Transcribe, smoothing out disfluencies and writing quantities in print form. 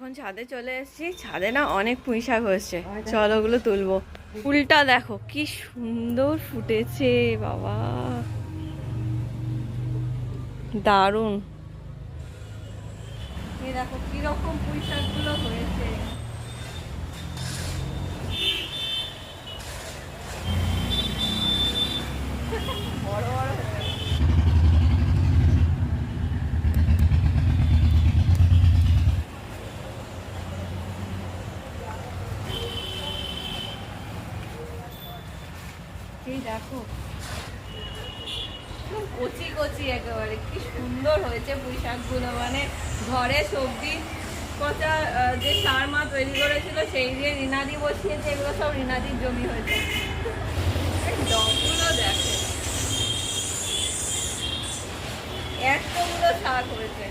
এখন ছাদে চলে এসেছি। ছাদে না অনেক পুঁই শাক হয়েছে, চলো ওগুলো তুলবো। ফুলটা দেখো কি সুন্দর ফুটেছে বাবা, দারুণ। এই দেখো কিরকম পুঁই শাকগুলো হয়েছে। বড় বড় হয়েছে। এই দেখো কচি কচি একেবারে কি সুন্দর হয়েছে পুঁই শাকগুলো, মানে ঘরে সবজি পচা যে সার মা তৈরি করেছিল সেই দিয়ে রিনাদি বসিয়েছে, এগুলো সব রিনাদির জমি হয়েছে। ডগগুলো দেখো এতগুলো শাক হয়েছে।